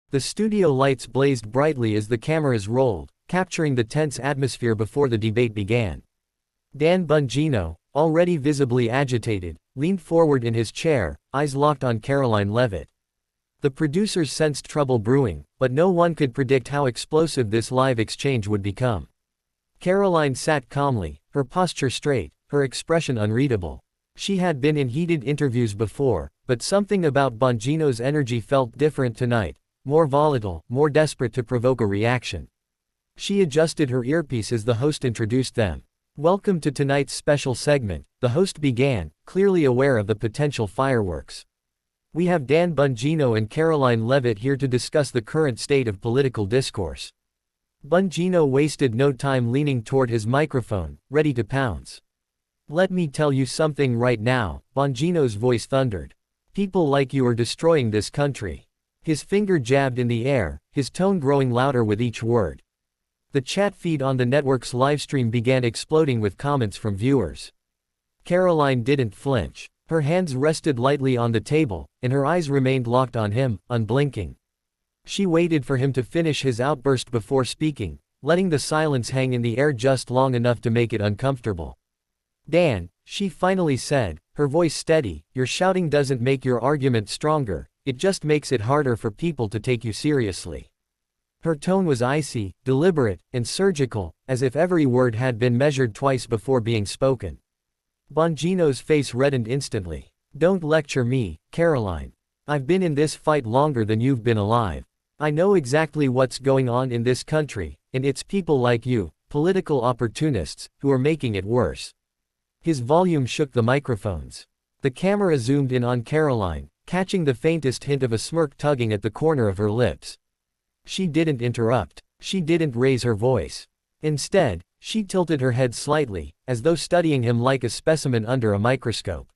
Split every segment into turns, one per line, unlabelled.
The studio lights blazed brightly as the cameras rolled, capturing the tense atmosphere before the debate began. Dan Bongino, already visibly agitated, leaned forward in his chair, eyes locked on Karoline Leavitt. The producers sensed trouble brewing, but no one could predict how explosive this live exchange would become. Karoline sat calmly, her posture straight, her expression unreadable. She had been in heated interviews before, but something about Bongino's energy felt different tonight, more volatile, more desperate to provoke a reaction. She adjusted her earpiece as the host introduced them. "Welcome to tonight's special segment," the host began, clearly aware of the potential fireworks. "We have Dan Bongino and Karoline Leavitt here to discuss the current state of political discourse." Bongino wasted no time leaning toward his microphone, ready to pounce. "Let me tell you something right now," Bongino's voice thundered. "People like you are destroying this country." His finger jabbed in the air, his tone growing louder with each word. The chat feed on the network's livestream began exploding with comments from viewers. Karoline didn't flinch. Her hands rested lightly on the table, and her eyes remained locked on him, unblinking. She waited for him to finish his outburst before speaking, letting the silence hang in the air just long enough to make it uncomfortable. "Dan," she finally said, her voice steady, "your shouting doesn't make your argument stronger, it just makes it harder for people to take you seriously." Her tone was icy, deliberate, and surgical, as if every word had been measured twice before being spoken. Bongino's face reddened instantly. "Don't lecture me, Karoline. I've been in this fight longer than you've been alive. I know exactly what's going on in this country, and it's people like you, political opportunists, who are making it worse." His volume shook the microphones. The camera zoomed in on Karoline, catching the faintest hint of a smirk tugging at the corner of her lips. She didn't interrupt. She didn't raise her voice. Instead, she tilted her head slightly, as though studying him like a specimen under a microscope.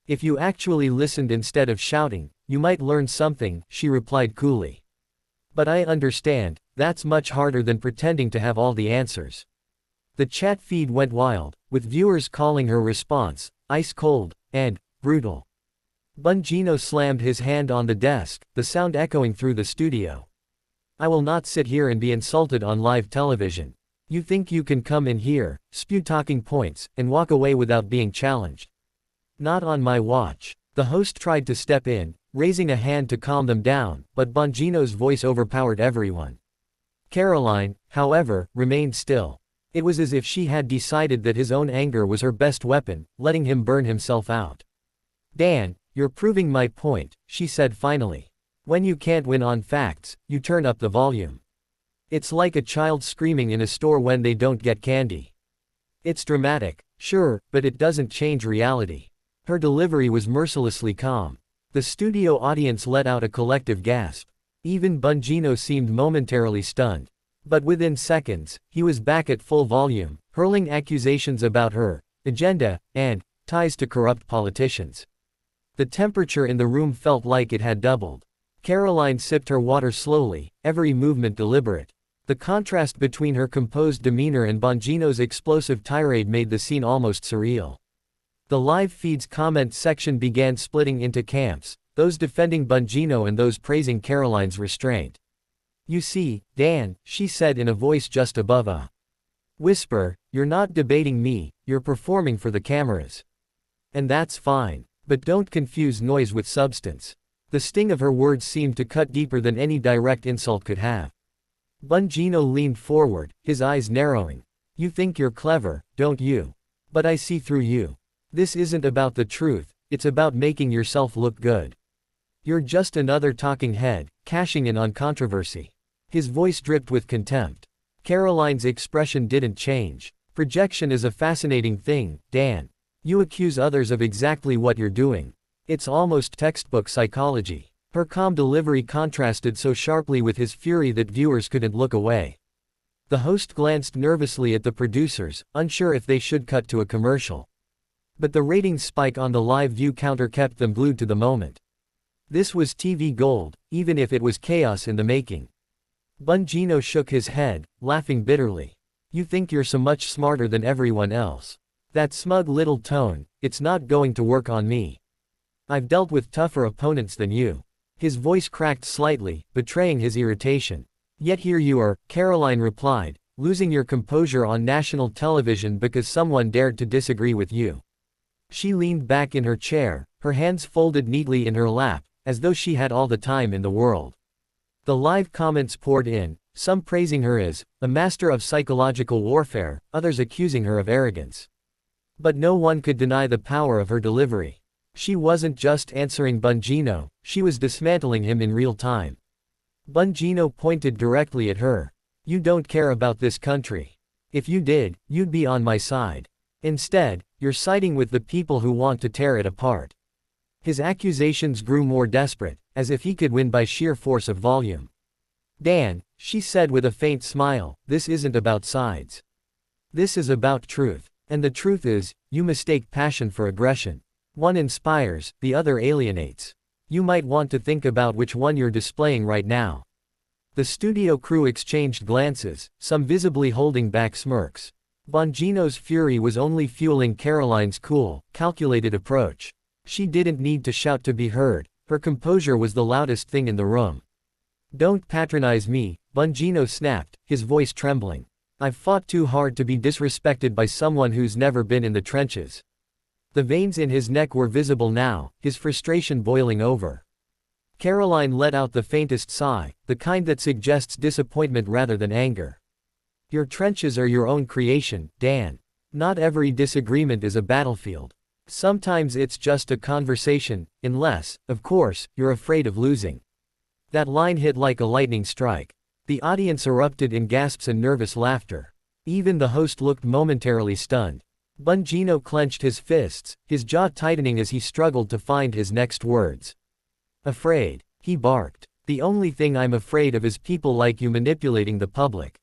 "If you actually listened instead of shouting, you might learn something," she replied coolly. "But I understand, that's much harder than pretending to have all the answers." The chat feed went wild, with viewers calling her response ice cold and brutal. Bongino slammed his hand on the desk, the sound echoing through the studio. "I will not sit here and be insulted on live television. You think you can come in here, spew talking points, and walk away without being challenged? Not on my watch." The host tried to step in, raising a hand to calm them down, but Bongino's voice overpowered everyone. Karoline, however, remained still. It was as if she had decided that his own anger was her best weapon, letting him burn himself out. "Dan, you're proving my point," she said finally. "When you can't win on facts, you turn up the volume. It's like a child screaming in a store when they don't get candy. It's dramatic, sure, but it doesn't change reality." Her delivery was mercilessly calm. The studio audience let out a collective gasp. Even Bongino seemed momentarily stunned. But within seconds, he was back at full volume, hurling accusations about her agenda and ties to corrupt politicians. The temperature in the room felt like it had doubled. Karoline sipped her water slowly, every movement deliberate. The contrast between her composed demeanor and Bongino's explosive tirade made the scene almost surreal. The live feed's comment section began splitting into camps, those defending Bongino and those praising Karoline's restraint. "You see, Dan," she said in a voice just above a whisper, "you're not debating me, you're performing for the cameras. And that's fine. But don't confuse noise with substance." The sting of her words seemed to cut deeper than any direct insult could have. Bongino leaned forward, his eyes narrowing. "You think you're clever, don't you? But I see through you. This isn't about the truth, it's about making yourself look good. You're just another talking head, cashing in on controversy." His voice dripped with contempt. Karoline's expression didn't change. "Projection is a fascinating thing, Dan. You accuse others of exactly what you're doing. It's almost textbook psychology." Her calm delivery contrasted so sharply with his fury that viewers couldn't look away. The host glanced nervously at the producers, unsure if they should cut to a commercial. But the ratings spike on the live view counter kept them glued to the moment. This was TV gold, even if it was chaos in the making. Bongino shook his head, laughing bitterly. "You think you're so much smarter than everyone else. That smug little tone, it's not going to work on me. I've dealt with tougher opponents than you." His voice cracked slightly, betraying his irritation. Yet here you are, Karoline replied, losing your composure on national television because someone dared to disagree with you. She leaned back in her chair, her hands folded neatly in her lap, as though she had all the time in the world. The live comments poured in, some praising her as a master of psychological warfare, others accusing her of arrogance. But no one could deny the power of her delivery. She wasn't just answering Bongino, she was dismantling him in real time. Bongino pointed directly at her. You don't care about this country. If you did, you'd be on my side. Instead, you're siding with the people who want to tear it apart. His accusations grew more desperate, as if he could win by sheer force of volume. Dan, she said with a faint smile, this isn't about sides. This is about truth. And the truth is, you mistake passion for aggression. One inspires, the other alienates. You might want to think about which one you're displaying right now. The studio crew exchanged glances, some visibly holding back smirks. Bongino's fury was only fueling Karoline's cool, calculated approach. She didn't need to shout to be heard, her composure was the loudest thing in the room. Don't patronize me, Bongino snapped, his voice trembling. I've fought too hard to be disrespected by someone who's never been in the trenches. The veins in his neck were visible now, his frustration boiling over. Karoline let out the faintest sigh, the kind that suggests disappointment rather than anger. Your trenches are your own creation, Dan. Not every disagreement is a battlefield. Sometimes it's just a conversation, unless, of course, you're afraid of losing. That line hit like a lightning strike. The audience erupted in gasps and nervous laughter. Even the host looked momentarily stunned. Bongino clenched his fists, his jaw tightening as he struggled to find his next words. Afraid, he barked. The only thing I'm afraid of is people like you manipulating the public.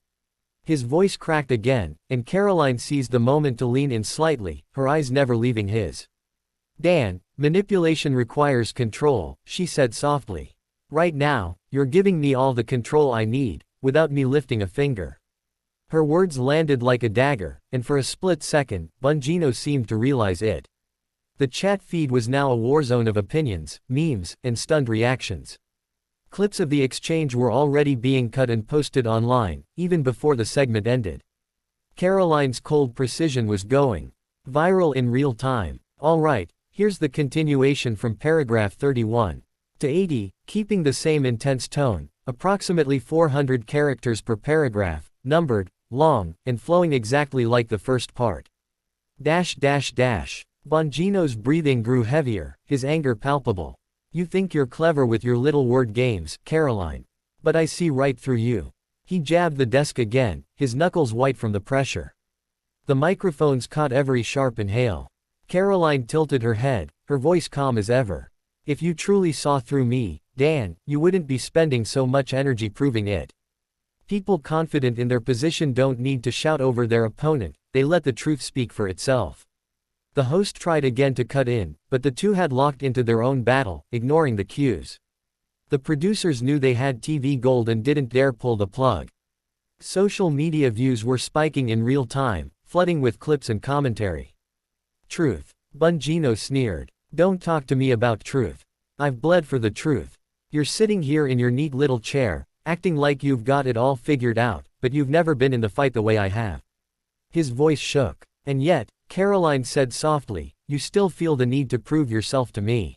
His voice cracked again, and Karoline seized the moment to lean in slightly, her eyes never leaving his. Dan, manipulation requires control, she said softly. Right now, you're giving me all the control I need, without me lifting a finger. Her words landed like a dagger, and for a split second, Bongino seemed to realize it. The chat feed was now a war zone of opinions, memes, and stunned reactions. Clips of the exchange were already being cut and posted online, even before the segment ended. Karoline's cold precision was going viral in real time. Alright, here's the continuation from paragraph 31 to 80, keeping the same intense tone, approximately 400 characters per paragraph, numbered, long, and flowing exactly like the first part. Bongino's breathing grew heavier, his anger palpable. You think you're clever with your little word games, Karoline. But I see right through you. He jabbed the desk again, his knuckles white from the pressure. The microphones caught every sharp inhale. Karoline tilted her head, her voice calm as ever. If you truly saw through me, Dan, you wouldn't be spending so much energy proving it. People confident in their position don't need to shout over their opponent, they let the truth speak for itself. The host tried again to cut in, but the two had locked into their own battle, ignoring the cues. The producers knew they had TV gold and didn't dare pull the plug. Social media views were spiking in real time, flooding with clips and commentary. Truth. Bongino sneered. Don't talk to me about truth. I've bled for the truth. You're sitting here in your neat little chair, acting like you've got it all figured out, but you've never been in the fight the way I have. His voice shook. And yet, Karoline said softly, you still feel the need to prove yourself to me.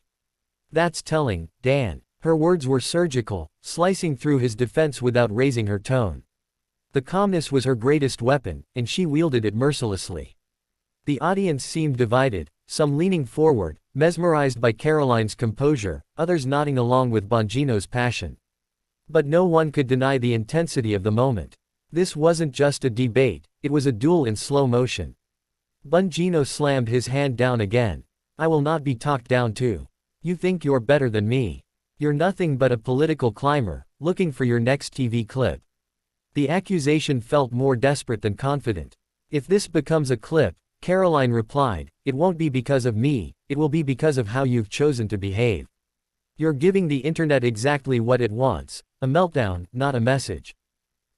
That's telling, Dan. Her words were surgical, slicing through his defense without raising her tone. The calmness was her greatest weapon, and she wielded it mercilessly. The audience seemed divided, some leaning forward, mesmerized by Karoline's composure, others nodding along with Bongino's passion. But no one could deny the intensity of the moment. This wasn't just a debate, it was a duel in slow motion. Bongino slammed his hand down again. I will not be talked down to. You think you're better than me. You're nothing but a political climber, looking for your next TV clip. The accusation felt more desperate than confident. If this becomes a clip, Karoline replied, it won't be because of me, it will be because of how you've chosen to behave. You're giving the internet exactly what it wants, a meltdown, not a message.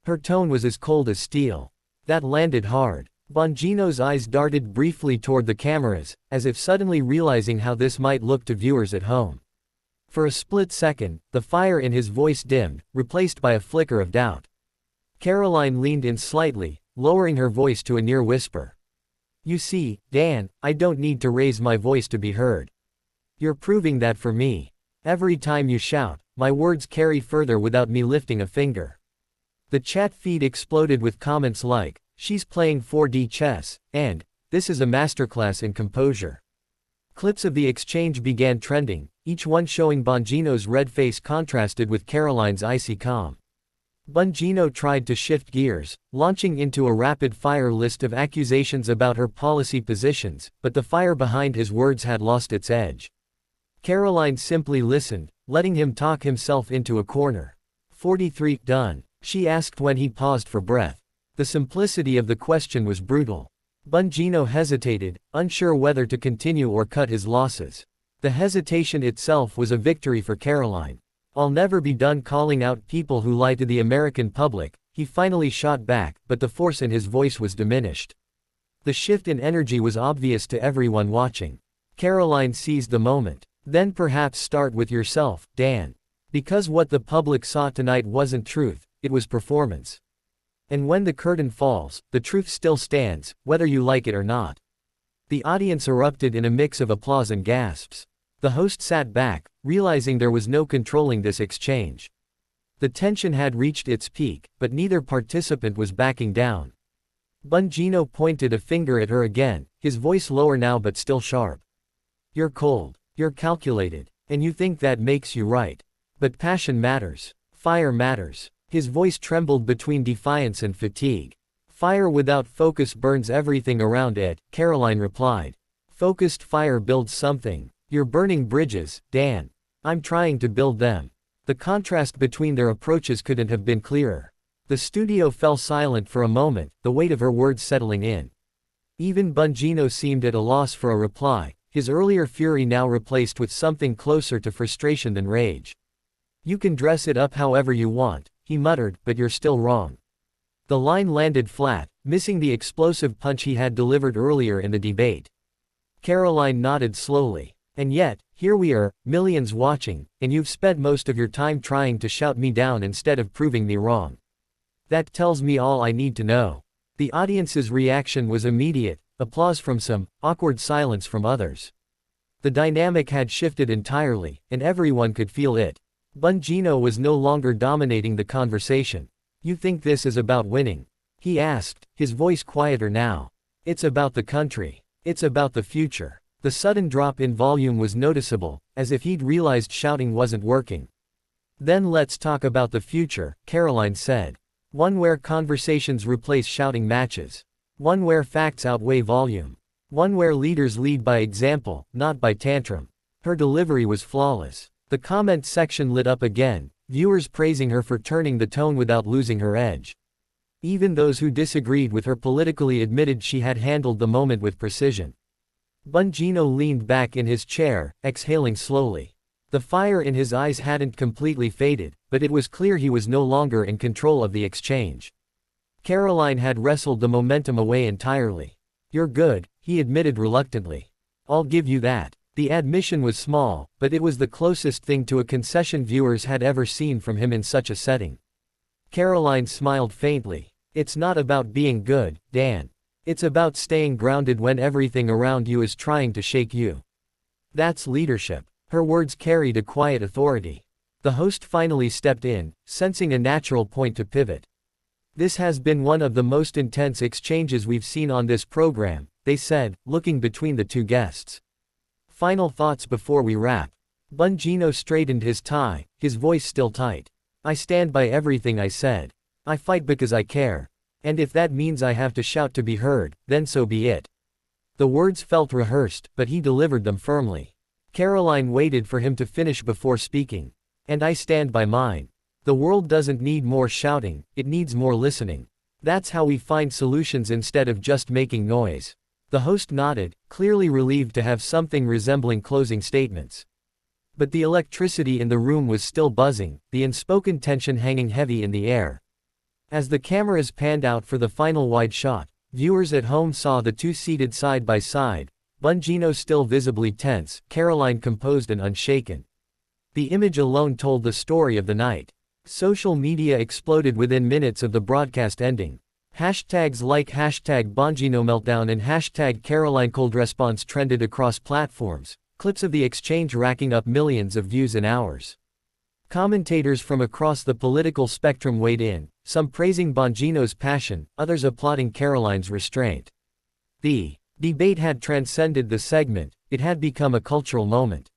Her tone was as cold as steel. That landed hard. Bongino's eyes darted briefly toward the cameras, as if suddenly realizing how this might look to viewers at home. For a split second, the fire in his voice dimmed, replaced by a flicker of doubt. Karoline leaned in slightly, lowering her voice to a near whisper. You see, Dan, I don't need to raise my voice to be heard. You're proving that for me. Every time you shout, my words carry further without me lifting a finger. The chat feed exploded with comments like, she's playing 4D chess, and, this is a masterclass in composure. Clips of the exchange began trending, each one showing Bongino's red face contrasted with Karoline's icy calm. Bongino tried to shift gears, launching into a rapid-fire list of accusations about her policy positions, but the fire behind his words had lost its edge. Karoline simply listened, letting him talk himself into a corner. 43 done? She asked when he paused for breath. The simplicity of the question was brutal. Bongino hesitated, unsure whether to continue or cut his losses. The hesitation itself was a victory for Karoline. I'll never be done calling out people who lie to the American public, he finally shot back, but the force in his voice was diminished. The shift in energy was obvious to everyone watching. Karoline seized the moment. Then perhaps start with yourself, Dan. Because what the public saw tonight wasn't truth, it was performance. And when the curtain falls, the truth still stands, whether you like it or not. The audience erupted in a mix of applause and gasps. The host sat back, realizing there was no controlling this exchange. The tension had reached its peak, but neither participant was backing down. Bongino pointed a finger at her again, his voice lower now but still sharp. You're cold. You're calculated. And you think that makes you right. But passion matters. Fire matters. His voice trembled between defiance and fatigue. Fire without focus burns everything around it, Karoline replied. Focused fire builds something. You're burning bridges, Dan. I'm trying to build them. The contrast between their approaches couldn't have been clearer. The studio fell silent for a moment, the weight of her words settling in. Even Bongino seemed at a loss for a reply, his earlier fury now replaced with something closer to frustration than rage. You can dress it up however you want, he muttered, but you're still wrong. The line landed flat, missing the explosive punch he had delivered earlier in the debate. Karoline nodded slowly. And yet, here we are, millions watching, and you've spent most of your time trying to shout me down instead of proving me wrong. That tells me all I need to know. The audience's reaction was immediate, applause from some, awkward silence from others. The dynamic had shifted entirely, and everyone could feel it. Bongino was no longer dominating the conversation. You think this is about winning? He asked, his voice quieter now. It's about the country. It's about the future. The sudden drop in volume was noticeable, as if he'd realized shouting wasn't working. Then let's talk about the future, Karoline said. One where conversations replace shouting matches. One where facts outweigh volume. One where leaders lead by example, not by tantrum. Her delivery was flawless. The comment section lit up again, viewers praising her for turning the tone without losing her edge. Even those who disagreed with her politically admitted she had handled the moment with precision. Bongino leaned back in his chair, exhaling slowly. The fire in his eyes hadn't completely faded, but it was clear he was no longer in control of the exchange. Karoline had wrestled the momentum away entirely. You're good, he admitted reluctantly. I'll give you that. The admission was small, but it was the closest thing to a concession viewers had ever seen from him in such a setting. Karoline smiled faintly. It's not about being good, Dan. It's about staying grounded when everything around you is trying to shake you. That's leadership. Her words carried a quiet authority. The host finally stepped in, sensing a natural point to pivot. This has been one of the most intense exchanges we've seen on this program, they said, looking between the two guests. Final thoughts before we wrap. Bongino straightened his tie, his voice still tight. I stand by everything I said. I fight because I care. And if that means I have to shout to be heard, then so be it. The words felt rehearsed, but he delivered them firmly. Karoline waited for him to finish before speaking. And I stand by mine. The world doesn't need more shouting, it needs more listening. That's how we find solutions instead of just making noise. The host nodded, clearly relieved to have something resembling closing statements. But the electricity in the room was still buzzing, the unspoken tension hanging heavy in the air. As the cameras panned out for the final wide shot, viewers at home saw the two seated side by side, Bongino still visibly tense, Karoline composed and unshaken. The image alone told the story of the night. Social media exploded within minutes of the broadcast ending. Hashtags like #Bongino meltdown and #Karoline cold response trended across platforms, clips of the exchange racking up millions of views in hours. Commentators from across the political spectrum weighed in, some praising Bongino's passion, others applauding Karoline's restraint. The debate had transcended the segment, it had become a cultural moment.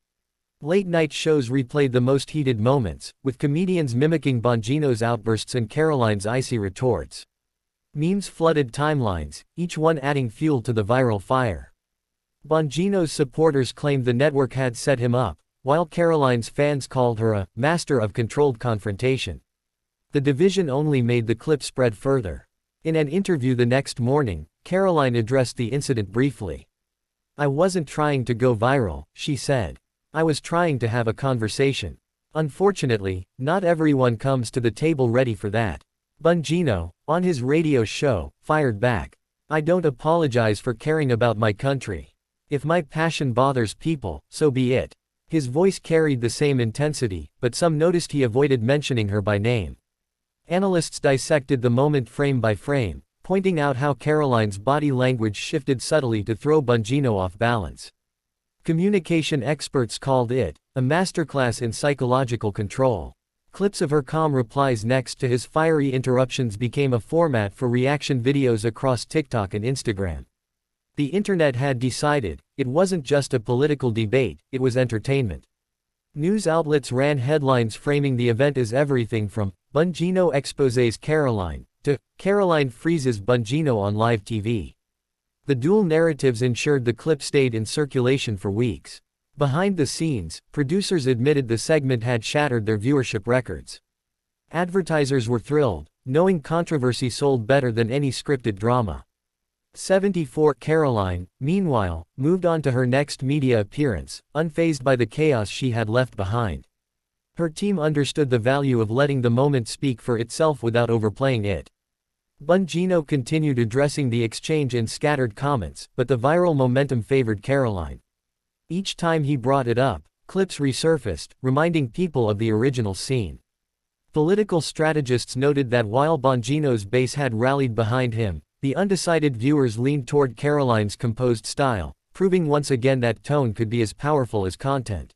Late-night shows replayed the most heated moments, with comedians mimicking Bongino's outbursts and Karoline's icy retorts. Memes flooded timelines, each one adding fuel to the viral fire. Bongino's supporters claimed the network had set him up, while Karoline's fans called her a master of controlled confrontation. The division only made the clip spread further. In an interview the next morning, Karoline addressed the incident briefly. "I wasn't trying to go viral," she said. "I was trying to have a conversation. Unfortunately, not everyone comes to the table ready for that." Bongino, on his radio show, fired back. "I don't apologize for caring about my country. If my passion bothers people, so be it." His voice carried the same intensity, but some noticed he avoided mentioning her by name. Analysts dissected the moment frame by frame, pointing out how Karoline's body language shifted subtly to throw Bongino off balance. Communication experts called it a masterclass in psychological control. Clips of her calm replies next to his fiery interruptions became a format for reaction videos across TikTok and Instagram. The internet had decided, it wasn't just a political debate, it was entertainment. News outlets ran headlines framing the event as everything from "Bongino exposes Karoline" to "Karoline freezes Bongino on live TV." The dual narratives ensured the clip stayed in circulation for weeks. Behind the scenes, producers admitted the segment had shattered their viewership records. Advertisers were thrilled, knowing controversy sold better than any scripted drama. 74 Karoline, meanwhile, moved on to her next media appearance, unfazed by the chaos she had left behind. Her team understood the value of letting the moment speak for itself without overplaying it. Bongino continued addressing the exchange in scattered comments, but the viral momentum favored Karoline. Each time he brought it up, clips resurfaced, reminding people of the original scene. Political strategists noted that while Bongino's base had rallied behind him, the undecided viewers leaned toward Karoline's composed style, proving once again that tone could be as powerful as content.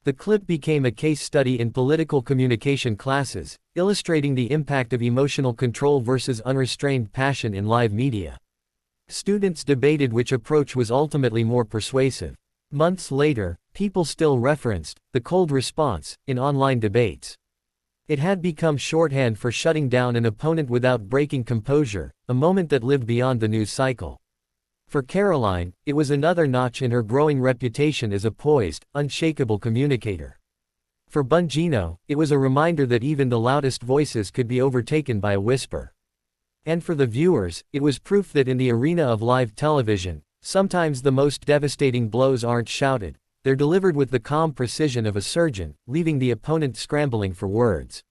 The clip became a case study in political communication classes, illustrating the impact of emotional control versus unrestrained passion in live media. Students debated which approach was ultimately more persuasive. Months later, people still referenced the cold response in online debates. It had become shorthand for shutting down an opponent without breaking composure, a moment that lived beyond the news cycle. For Karoline, it was another notch in her growing reputation as a poised, unshakable communicator. For Bongino, it was a reminder that even the loudest voices could be overtaken by a whisper. And for the viewers, it was proof that in the arena of live television, sometimes the most devastating blows aren't shouted, they're delivered with the calm precision of a surgeon, leaving the opponent scrambling for words.